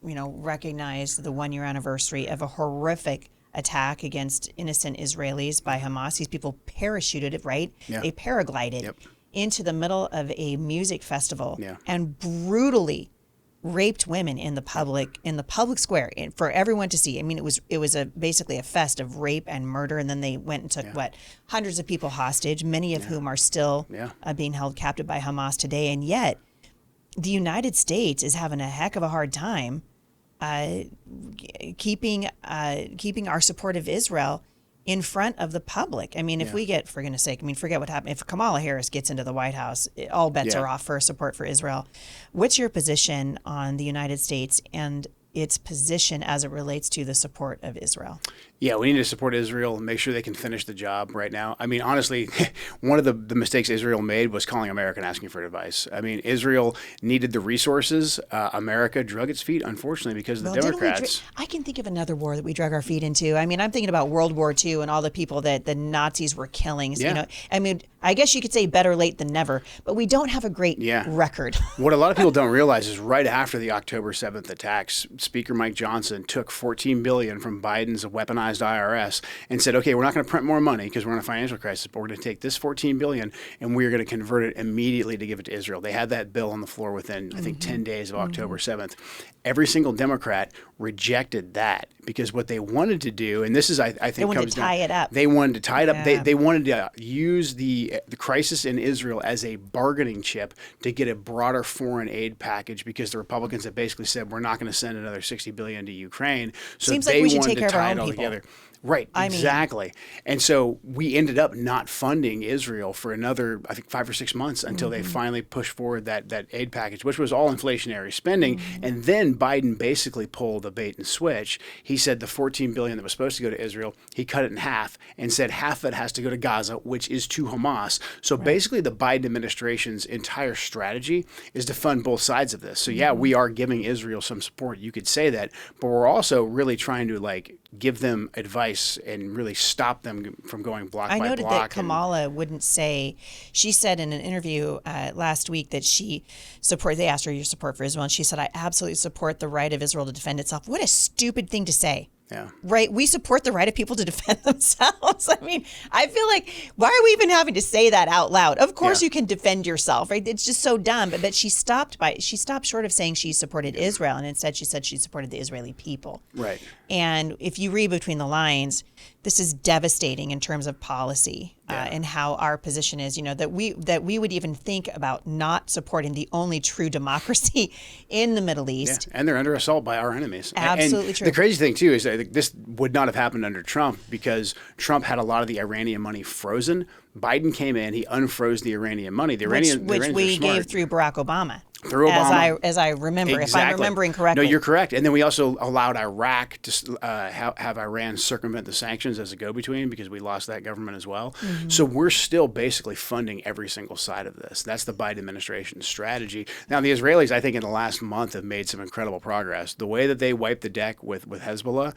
recognized the 1-year anniversary of a horrific attack against innocent Israelis by Hamas. These people parachuted, right? Yeah. They paraglided into the middle of a music festival and brutally raped women in the public square for everyone to see. I mean, it was basically a fest of rape and murder, and then they went and took hundreds of people hostage, many of whom are still being held captive by Hamas today. And yet, the United States is having a heck of a hard time keeping our support of Israel in front of the public. I mean, if we get, for goodness sake, forget what happened. If Kamala Harris gets into the White House, all bets are off for support for Israel. What's your position on the United States and its position as it relates to the support of Israel? Yeah, we need to support Israel and make sure they can finish the job right now. I mean, honestly, one of the mistakes Israel made was calling America and asking for advice. I mean, Israel needed the resources. America drug its feet, unfortunately, because of the Democrats. I can think of another war that we drug our feet into. I mean, I'm thinking about World War II and all the people that the Nazis were killing. Yeah. I mean, I guess you could say better late than never, but we don't have a great record. What a lot of people don't realize is right after the October 7th attacks, Speaker Mike Johnson took $14 billion from Biden's weaponized IRS and said, okay, we're not going to print more money because we're in a financial crisis, but we're going to take this $14 billion and we're going to convert it immediately to give it to Israel. They had that bill on the floor within, I think, 10 days of October 7th. Every single Democrat rejected that because what they wanted to do, and this is, I think, they wanted to tie it up. They wanted to tie it up. They wanted to use the crisis in Israel as a bargaining chip to get a broader foreign aid package because the Republicans had basically said we're not going to send another $60 billion to Ukraine. So Seems they like we should wanted take care to of our tie own it all people. together. Right, exactly. And so we ended up not funding Israel for another, I think, 5 or 6 months until they finally pushed forward that aid package, which was all inflationary spending. And then Biden basically pulled a bait and switch. He said the $14 billion that was supposed to go to Israel, he cut it in half and said half of it has to go to Gaza, which is to Hamas. So basically the Biden administration's entire strategy is to fund both sides of this. So we are giving Israel some support. You could say that, but we're also really trying to give them advice and really stop them from going block by block. I noted that Kamala wouldn't say. She said in an interview last week that she supports. They asked her your support for Israel, and she said, "I absolutely support the right of Israel to defend itself." What a stupid thing to say. Yeah. Right. We support the right of people to defend themselves. I mean, I feel like, why are we even having to say that out loud? Of course you can defend yourself, right? It's just so dumb. But she stopped short of saying she supported Israel, and instead she said she supported the Israeli people. Right. And if you read between the lines, this is devastating in terms of policy and how our position is, that we would even think about not supporting the only true democracy in the Middle East. Yeah. And they're under assault by our enemies. Absolutely and true. The crazy thing, too, is that this would not have happened under Trump because Trump had a lot of the Iranian money frozen. Biden came in, he unfroze the Iranian money. The which Iranians we are smart. gave through Barack Obama. Through Obama. As I remember, Exactly. if I'm remembering correctly. No, you're correct. And then we also allowed Iraq to have Iran circumvent the sanctions as a go-between because we lost that government as well. Mm-hmm. So we're still basically funding every single side of this. That's the Biden administration's strategy. Now, the Israelis, I think, in the last month have made some incredible progress. The way that they wiped the deck with Hezbollah,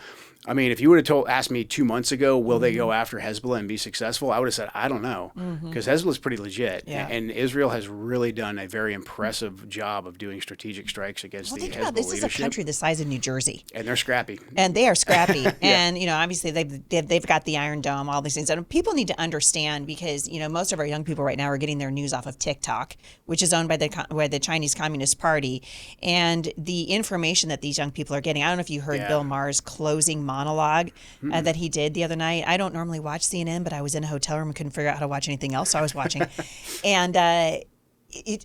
I mean, if you would have asked me 2 months ago, will they go after Hezbollah and be successful? I would have said, I don't know, because Hezbollah is pretty legit. Yeah. And Israel has really done a very impressive job of doing strategic strikes against the Hezbollah leadership. This is a country the size of New Jersey. And they're scrappy. And they are scrappy. Yeah. And, obviously they've got the Iron Dome, all these things. And people need to understand because, most of our young people right now are getting their news off of TikTok, which is owned by the Chinese Communist Party. And the information that these young people are getting, I don't know if you heard Bill Maher's closing monologue that he did the other night. I don't normally watch CNN, but I was in a hotel room and couldn't figure out how to watch anything else, so I was watching. And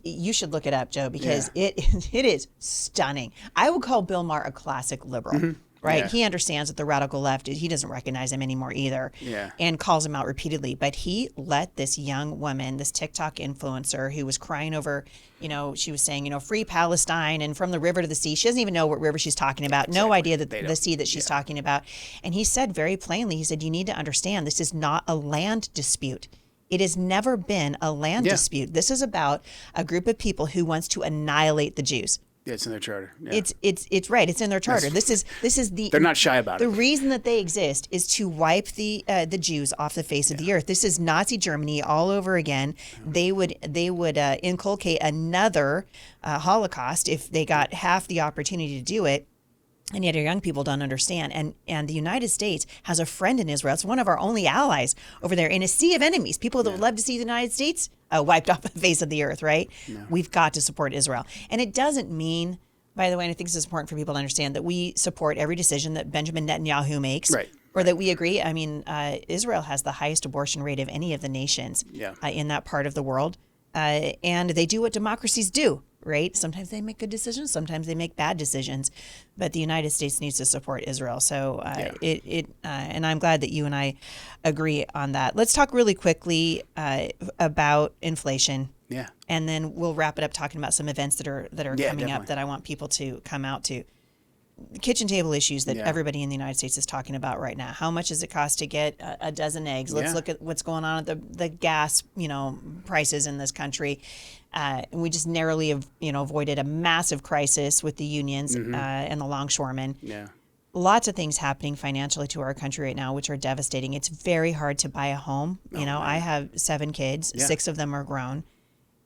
you should look it up, Joe, because it is stunning. I would call Bill Maher a classic liberal. Right. Yeah. He understands that the radical left, he doesn't recognize him anymore either, and calls him out repeatedly. But he let this young woman, this TikTok influencer who was crying over, she was saying, free Palestine and from the river to the sea. She doesn't even know what river she's talking about. Exactly. No idea that the sea that she's talking about. And he said very plainly, he said, you need to understand this is not a land dispute. It has never been a land dispute. This is about a group of people who wants to annihilate the Jews. Yeah, it's in their charter. Yeah. It's right. It's in their charter. This is the. They're not shy about it. The reason that they exist is to wipe the Jews off the face of the earth. This is Nazi Germany all over again. They would inculcate another Holocaust if they got half the opportunity to do it. And yet our young people don't understand. And the United States has a friend in Israel. It's one of our only allies over there in a sea of enemies. People that would love to see the United States wiped off the face of the earth, right? No. We've got to support Israel. And it doesn't mean, by the way, and I think this is important for people to understand, that we support every decision that Benjamin Netanyahu makes. Right. Or that we agree. I mean, Israel has the highest abortion rate of any of the nations in that part of the world. And they do what democracies do. Right? Sometimes they make good decisions. Sometimes they make bad decisions. But the United States needs to support Israel. So and I'm glad that you and I agree on that. Let's talk really quickly about inflation. Yeah. And then we'll wrap it up talking about some events that are coming up that I want people to come out to. Kitchen table issues that everybody in the United States is talking about right now. How much does it cost to get a dozen eggs? Let's look at what's going on at the gas, prices in this country. And we just narrowly, avoided a massive crisis with the unions and the longshoremen. Yeah. Lots of things happening financially to our country right now, which are devastating. It's very hard to buy a home. I have 7 kids. 6 of them are grown.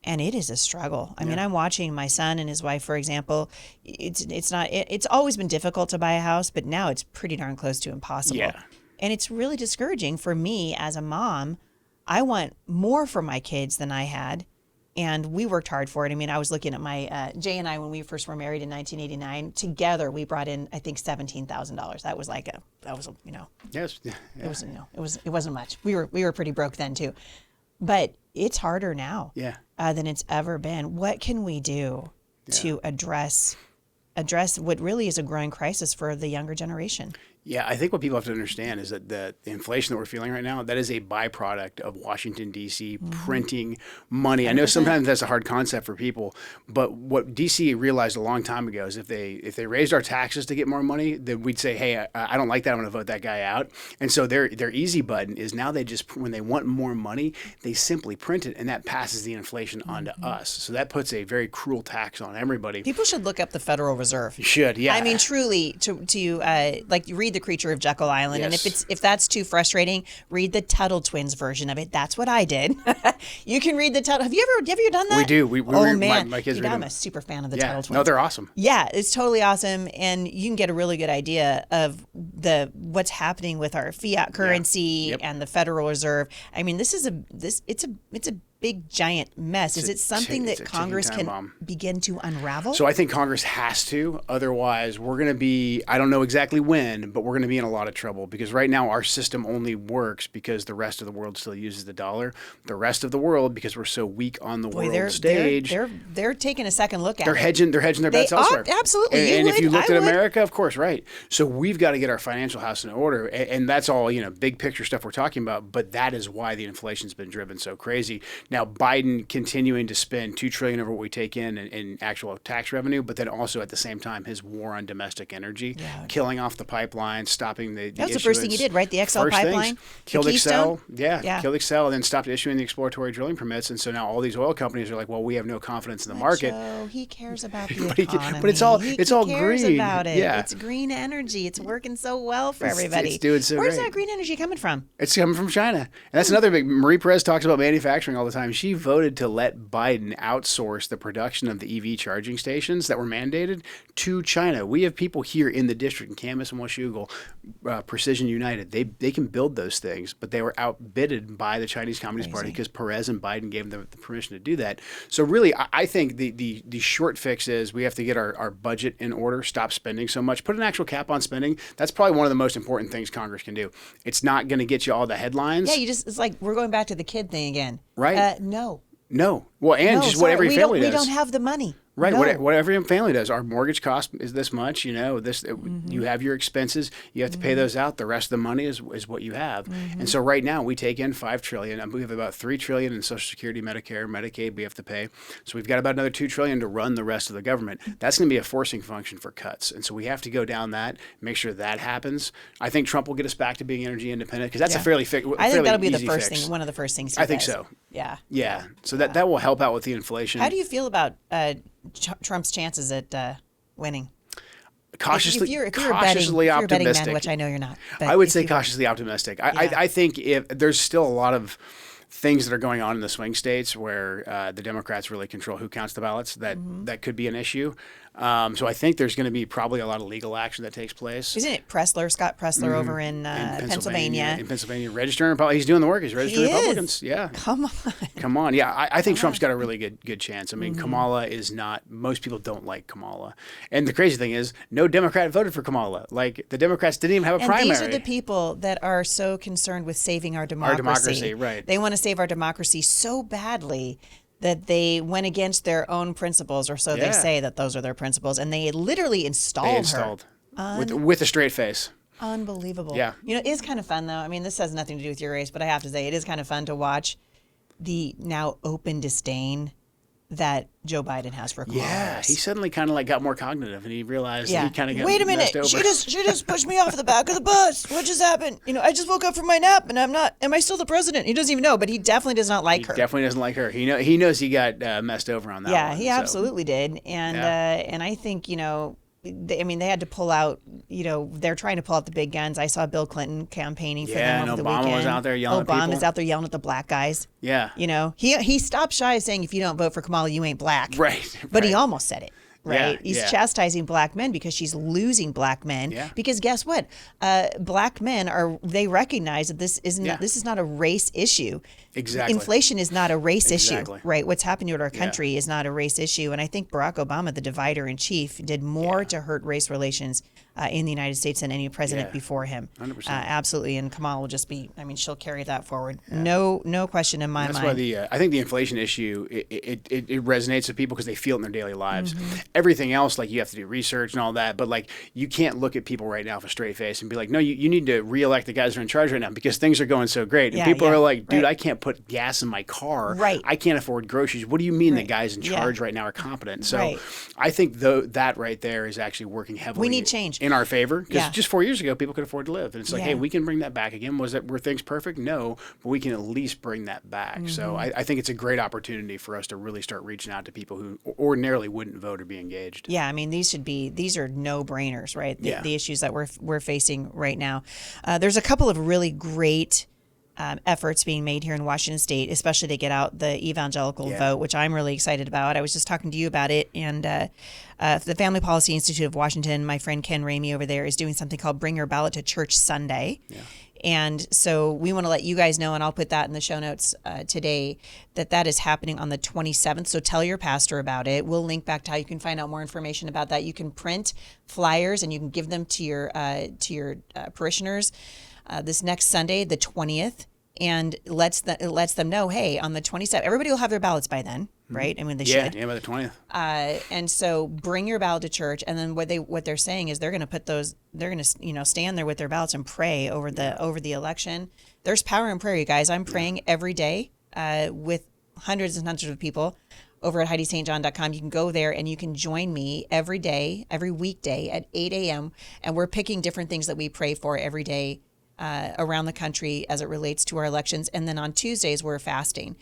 And it is a struggle. I mean, I'm watching my son and his wife, for example. It's always been difficult to buy a house, but now it's pretty darn close to impossible. Yeah. And it's really discouraging for me as a mom. I want more for my kids than I had. And we worked hard for it. I mean, I was looking at my, Jay and I, when we first were married in 1989, together we brought in, I think, $17,000. That was yes. Yeah. It wasn't much. We were pretty broke then too. But it's harder now than it's ever been. What can we do to address what really is a growing crisis for the younger generation? Yeah, I think what people have to understand is that the inflation that we're feeling right now, that is a byproduct of Washington, D.C. printing money. I know sometimes that's a hard concept for people, but what D.C. realized a long time ago is if they raised our taxes to get more money, then we'd say, hey, I don't like that. I'm going to vote that guy out. And so their easy button is now when they want more money, they simply print it, and that passes the inflation on to us. So that puts a very cruel tax on everybody. People should look up the Federal Reserve. You should, yeah. I mean, truly, to read The Creature of Jekyll Island. Yes. And if that's too frustrating, read the Tuttle Twins version of it. That's what I did. You can read the Tuttle. Have you ever done that? We do. Man, my kids read I'm them. a super fan of the Yeah. Tuttle Twins. No, they're awesome. Yeah, it's totally awesome, and you can get a really good idea of what's happening with our fiat currency and the Federal Reserve. I mean, it's a big giant mess. Is it something that Congress can begin to unravel? So I think Congress has to. Otherwise, we're going to be, I don't know exactly when, but we're going to be in a lot of trouble because right now our system only works because the rest of the world still uses the dollar. The rest of the world, because we're so weak on the world stage, they're taking a second look at they're hedging their bets elsewhere. Absolutely. And if you looked at America, of course, right. So we've got to get our financial house in order. And that's all, big picture stuff we're talking about. But that is why the inflation's been driven so crazy. Now, Biden continuing to spend $2 trillion over what we take in actual tax revenue, but then also at the same time his war on domestic energy, killing off the pipeline, stopping the That was the first thing he did, right? The XL pipeline, killed Excel, killed Excel, and then stopped issuing the exploratory drilling permits. And so now all these oil companies are like, well, we have no confidence in the market. Joe, he cares about the economy. But it's all cares green. About it. Yeah. It's green energy. It's working so well for everybody. It's doing so Where's great. that green energy coming from? It's coming from China. And that's another big. Marie Perez talks about manufacturing all the time. She voted to let Biden outsource the production of the EV charging stations that were mandated to China. We have people here in the district in Camas and Washougal, Precision United. They can build those things, but they were outbidded by the Chinese Communist Party because Perez and Biden gave them the permission to do that. So really, I think the short fix is we have to get our budget in order, stop spending so much, put an actual cap on spending. That's probably one of the most important things Congress can do. It's not going to get you all the headlines. Yeah, it's like we're going back to the kid thing again. Right? No. Well, and just what every family does. We don't have the money. Right, No. what every family does. Our mortgage cost is this much. You have your expenses. You have to pay those out. The rest of the money is what you have. And so right now we take in $5 trillion, and we have about $3 trillion in Social Security, Medicare, Medicaid we have to pay. So we've got about another $2 trillion to run the rest of the government. That's going to be a forcing function for cuts, and so we have to go down that, make sure that happens. I think Trump will get us back to being energy independent because that's a fairly I think that'll be the easy first fix. thing. One of the first things. I think so. Yeah. So that will help out with the inflation. How do you feel about Trump's chances at winning? Cautiously if you're optimistic. a betting man, which I know you're not. I would say cautiously optimistic. I think if there's still a lot of things that are going on in the swing states where the Democrats really control who counts the ballots, that could be an issue. So I think there's going to be probably a lot of legal action that takes place. Isn't it Scott Pressler over in Pennsylvania? In Pennsylvania, registering. He's doing the work. He's registering Republicans. Yeah. Come on. Yeah, I think Trump's got a really good chance. I mean, Kamala is not. Most people don't like Kamala, and the crazy thing is, no Democrat voted for Kamala. Like the Democrats didn't even have a primary. These are the people that are so concerned with saving our democracy. Our democracy, right? They want to save our democracy so badly that they went against their own principles, or so they say that those are their principles, and they literally installed her. With a straight face. Unbelievable. Yeah. It is kind of fun, though. I mean, this has nothing to do with your race, but I have to say it is kind of fun to watch the now open disdain that Joe Biden has for Kamala Harris. He suddenly kind of got more cognitive, and he realized he kind of got Wait a minute, messed over. she just pushed me off the back of the bus. What just happened? I just woke up from my nap, and am I still the president? He doesn't even know, but he definitely does not like her. Definitely doesn't like her. He knows he got messed over on that one. Yeah, he absolutely did, and I think they had to pull out. They're trying to pull out the big guns. I saw Bill Clinton campaigning for them over the weekend. Obama was out there yelling at people. Obama's out there yelling at the black guys. Yeah. He stopped shy of saying, if you don't vote for Kamala, you ain't black. Right. But he almost said it. Right. Yeah, He's chastising black men because she's losing black men. Yeah. Because guess what? Black men they recognize that this is not a race issue. Exactly. Inflation is not a race issue. Exactly. Right. What's happening to our country is not a race issue. And I think Barack Obama, the divider in chief, did more to hurt race relations in the United States than any president before him. 100%. Absolutely. And Kamala will just be, she'll carry that forward. No question in my mind. That's why I think the inflation issue, it resonates with people because they feel it in their daily lives. Everything else, you have to do research and all that, but you can't look at people right now with a straight face and be like, no, you need to reelect the guys who are in charge right now because things are going so great. And people are like, dude, I can't put gas in my car. Right. I can't afford groceries. What do you mean the guys in charge right now are competent? So I think that right there is actually working heavily. We need change. in our favor. Because Yeah. just 4 years ago, people could afford to live. And it's like, Yeah. hey, we can bring that back again. Were things perfect? No, but we can at least bring that back. So I think it's a great opportunity for us to really start reaching out to people who ordinarily wouldn't vote or be engaged. Yeah, I mean, these are no-brainers, right? The issues that we're facing right now. There's a couple of really great efforts being made here in Washington State, especially to get out the evangelical vote, which I'm really excited about. I was just talking to you about it, and the Family Policy Institute of Washington, my friend Ken Ramey over there, is doing something called Bring Your Ballot to Church Sunday. Yeah. And so we want to let you guys know, and I'll put that in the show notes today, that is happening on the 27th. So tell your pastor about it. We'll link back to how you can find out more information about that. You can print flyers and you can give them to your parishioners this next Sunday, the 20th, and it lets them know, hey, on the 27th, everybody will have their ballots by then, right? I mean, they should. Yeah, by the 20th. And so bring your ballot to church, and then what they're saying is they're going to put those, they're going to stand there with their ballots and pray over the election. There's power in prayer, you guys. I'm praying every day with hundreds and hundreds of people over at HeidiSt.John.com. You can go there and you can join me every day, every weekday at 8 a.m. And we're picking different things that we pray for every day around the country as it relates to our elections. And then on Tuesdays, we're fasting.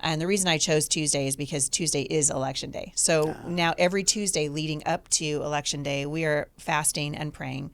And the reason I chose Tuesday is because Tuesday is election day. So now every Tuesday leading up to election day, we are fasting and praying.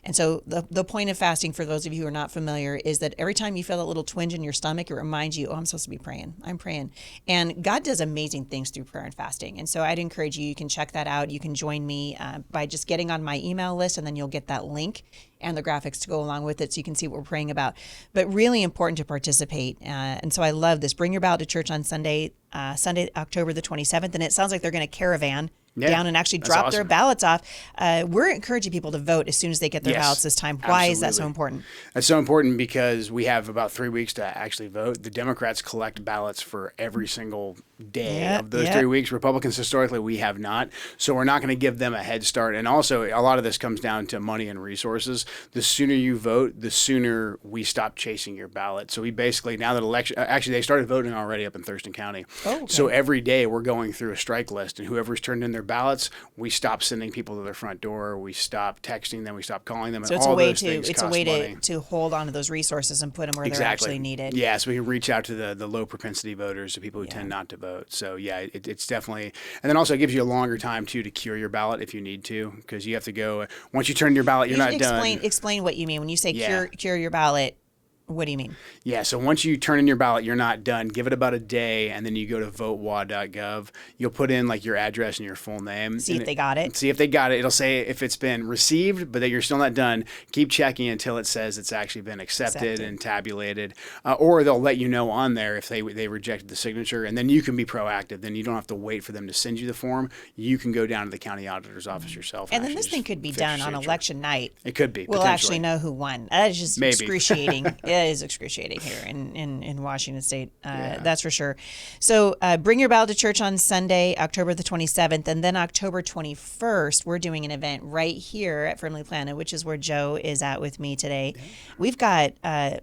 And so the point of fasting, for those of you who are not familiar, is that every time you feel that little twinge in your stomach, it reminds you, oh, I'm supposed to be praying. I'm praying. And God does amazing things through prayer and fasting. And so I'd encourage you can check that out. You can join me by just getting on my email list, and then you'll get that link and the graphics to go along with it so you can see what we're praying about. But really important to participate. And so I love this. Bring your ballot to church on Sunday, October the 27th. And it sounds like they're going to caravan down and actually drop their ballots off. We're encouraging people to vote as soon as they get their ballots this time. Why is that so important? That's so important because we have about 3 weeks to actually vote. The Democrats collect ballots for every single day of those 3 weeks. Republicans, historically, we have not. So we're not going to give them a head start. And also, a lot of this comes down to money and resources. The sooner you vote, the sooner we stop chasing your ballot. So we basically, now that actually, they started voting already up in Thurston County. Oh, okay. So every day we're going through a strike list, and whoever's turned in their ballots, we stop sending people to their front door. We stop texting them. We stop calling them. So and it's all a way those things it's a way to hold on to those resources and put them where they're actually needed. Yeah, so we can reach out to the low propensity voters, the people who tend not to vote. So yeah, it's definitely, and then also it gives you a longer time too to cure your ballot if you need to, because you have to go once you turn your ballot, you're not done. Explain what you mean when you say cure your ballot. What do you mean? Yeah, so once you turn in your ballot, you're not done. Give it about a day, and then you go to votewa.gov. You'll put in like your address and your full name. See if they got it. See if they got it. It'll say if it's been received, but that you're still not done. Keep checking until it says it's actually been accepted and tabulated. Or they'll let you know on there if they rejected the signature, and then you can be proactive. Then you don't have to wait for them to send you the form. You can go down to the county auditor's office yourself. And then this thing could be done on election night. It could be. We'll actually know who won. That is just excruciating. It is excruciating here in Washington State. That's for sure. So bring your ballot to church on Sunday, October the 27th, and then October 21st, we're doing an event right here at Firmly Planted, which is where Joe is at with me today. We've got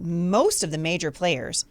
most of the major players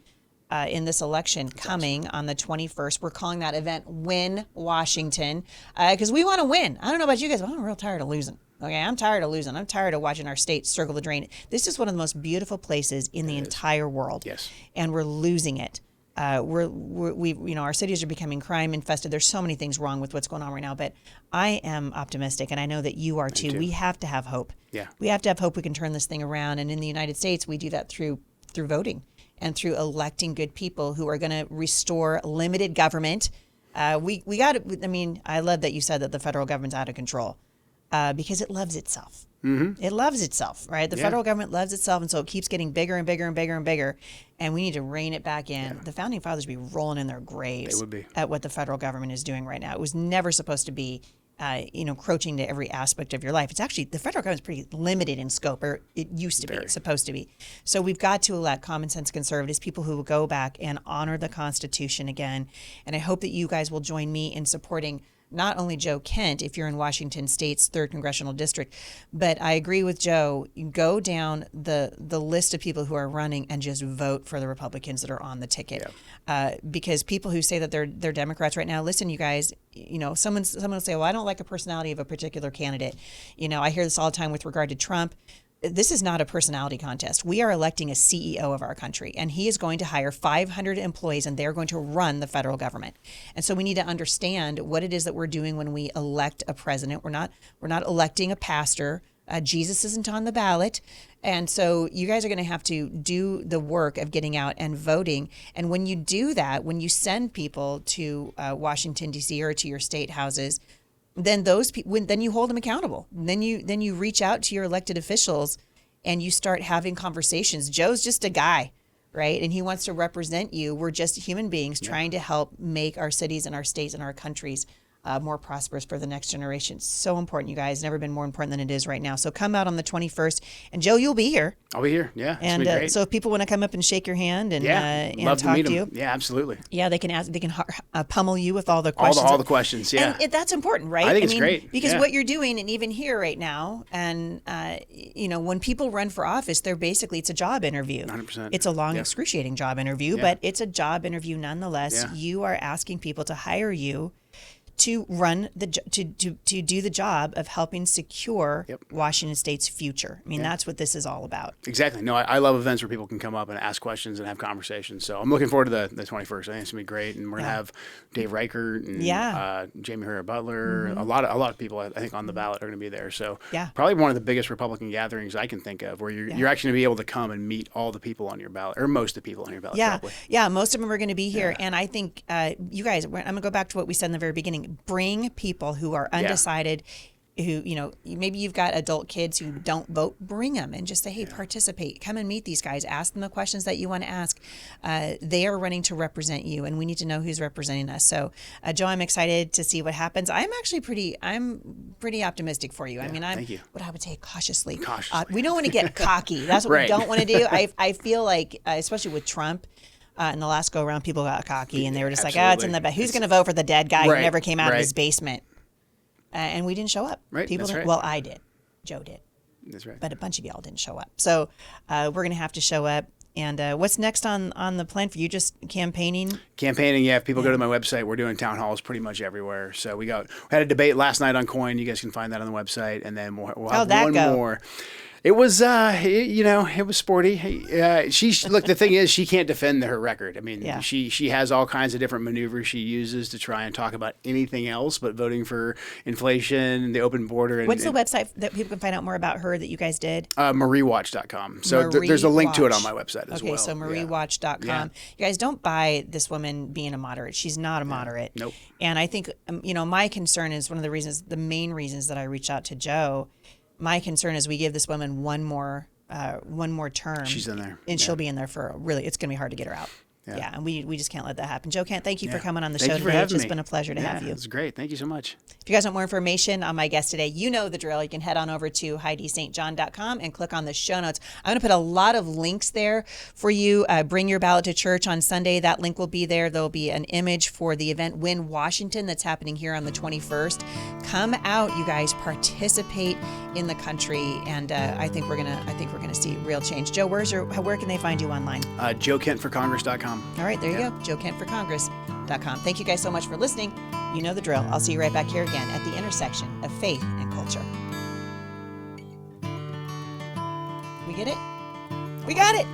in this election coming on the 21st. We're calling that event Win Washington because we want to win. I don't know about you guys, but I'm real tired of losing. Okay, I'm tired of losing. I'm tired of watching our state circle the drain. This is one of the most beautiful places in the entire world. Yes. And we're losing it. Our cities are becoming crime infested. There's so many things wrong with what's going on right now, but I am optimistic, and I know that you are too. We have to have hope. Yeah. We have to have hope we can turn this thing around. And in the United States, we do that through voting and through electing good people who are going to restore limited government. We got to, I love that you said that the federal government's out of control. Because it loves itself. Mm-hmm. It loves itself, right? The federal government loves itself, and so it keeps getting bigger and bigger and bigger and bigger, and we need to rein it back in. Yeah. The Founding Fathers would be rolling in their graves at what the federal government is doing right now. It was never supposed to be, encroaching to every aspect of your life. It's actually, the federal government's pretty limited in scope, or it used to be, it's supposed to be. So we've got to elect common sense conservatives, people who will go back and honor the Constitution again, and I hope that you guys will join me in supporting not only Joe Kent, if you're in Washington State's 3rd Congressional District, but I agree with Joe. You go down the list of people who are running and just vote for the Republicans that are on the ticket. Yeah. Because people who say that they're Democrats right now, listen, you guys, someone will say, well, I don't like the personality of a particular candidate. I hear this all the time with regard to Trump. This is not a personality contest. We are electing a CEO of our country, and he is going to hire 500 employees, and they're going to run the federal government. And so we need to understand what it is that we're doing when we elect a president. We're not electing a pastor. Jesus isn't on the ballot. And so you guys are going to have to do the work of getting out and voting. And when you do that, when you send people to Washington, D.C. or to your state houses, then those people, then you hold them accountable. Then you reach out to your elected officials and you start having conversations. Joe's just a guy, right? And he wants to represent you. We're just human beings trying to help make our cities and our states and our countries more prosperous for the next generation. So important, you guys. Never been more important than it is right now. So come out on the 21st. And Joe, you'll be here. I'll be here. Yeah. And so if people want to come up and shake your hand and love talk to you. Yeah, absolutely. Yeah, they can ask. They can pummel you with all the questions. All the questions. Yeah. And that's important, right? I think it's great. Because what you're doing, and even here right now, and when people run for office, it's a job interview. 100%. It's a long, excruciating job interview, but it's a job interview nonetheless. Yeah. You are asking people to hire you to run to do the job of helping secure Washington State's future. I mean, that's what this is all about. Exactly. No, I love events where people can come up and ask questions and have conversations. So I'm looking forward to the 21st. I think it's going to be great. And we're going to have Dave Reichert and Jamie Herrera Butler. Mm-hmm. A lot of people, I think, on the ballot are going to be there. So probably one of the biggest Republican gatherings I can think of, where you're actually going to be able to come and meet all the people on your ballot, or most of the people on your ballot. Yeah, probably. Yeah, most of them are going to be here. And I think you guys, I'm going to go back to what we said in the very beginning. Bring people who are undecided, who, maybe you've got adult kids who don't vote, bring them and just say, hey, participate, come and meet these guys, ask them the questions that you want to ask. They are running to represent you, and we need to know who's representing us. So, Joe, I'm excited to see what happens. I'm pretty optimistic for you. I mean, thank you. What I would say cautiously. We don't want to get cocky. That's what we don't want to do. I feel like, especially with Trump, in the last go around, people got cocky and they were just like, it's in the back. Who's going to vote for the dead guy who never came out of his basement? And we didn't show up. Right. People didn't. Well, I did. Joe did. That's right. But a bunch of y'all didn't show up. So we're going to have to show up. And what's next on the plan for you? Just campaigning? Campaigning, yeah. If people go to my website, we're doing town halls pretty much everywhere. So we had a debate last night on Coin. You guys can find that on the website. And then we'll have one more. It was, it was sporty. Look, the thing is, she can't defend her record. I mean, she has all kinds of different maneuvers she uses to try and talk about anything else but voting for inflation, the open border. What's the website that people can find out more about her that you guys did? MarieWatch.com. So there's a link to it on my website as well. Okay, so MarieWatch.com. Yeah. You guys, don't buy this woman being a moderate. She's not a moderate. Nope. And I think, my concern is one of the main reasons that I reached out to Joe. My concern is we give this woman one more term. She's in there. And she'll be in there for it's going to be hard to get her out. Yeah, and we just can't let that happen. Joe Kent, thank you for coming on the show today. It's just been a pleasure to have you. It's great. Thank you so much. If you guys want more information on my guest today, you know the drill. You can head on over to HeidiSt.John.com and click on the show notes. I'm going to put a lot of links there for you. Bring your ballot to church on Sunday. That link will be there. There'll be an image for the event Win Washington that's happening here on the 21st. Come out, you guys. Participate in the country, and I think we're gonna see real change. Joe, where can they find you online? JoeKentForCongress.com. All right, there you go. JoeKentForCongress.com. Thank you guys so much for listening. You know the drill. I'll see you right back here again at the intersection of faith and culture. We get it? We got it.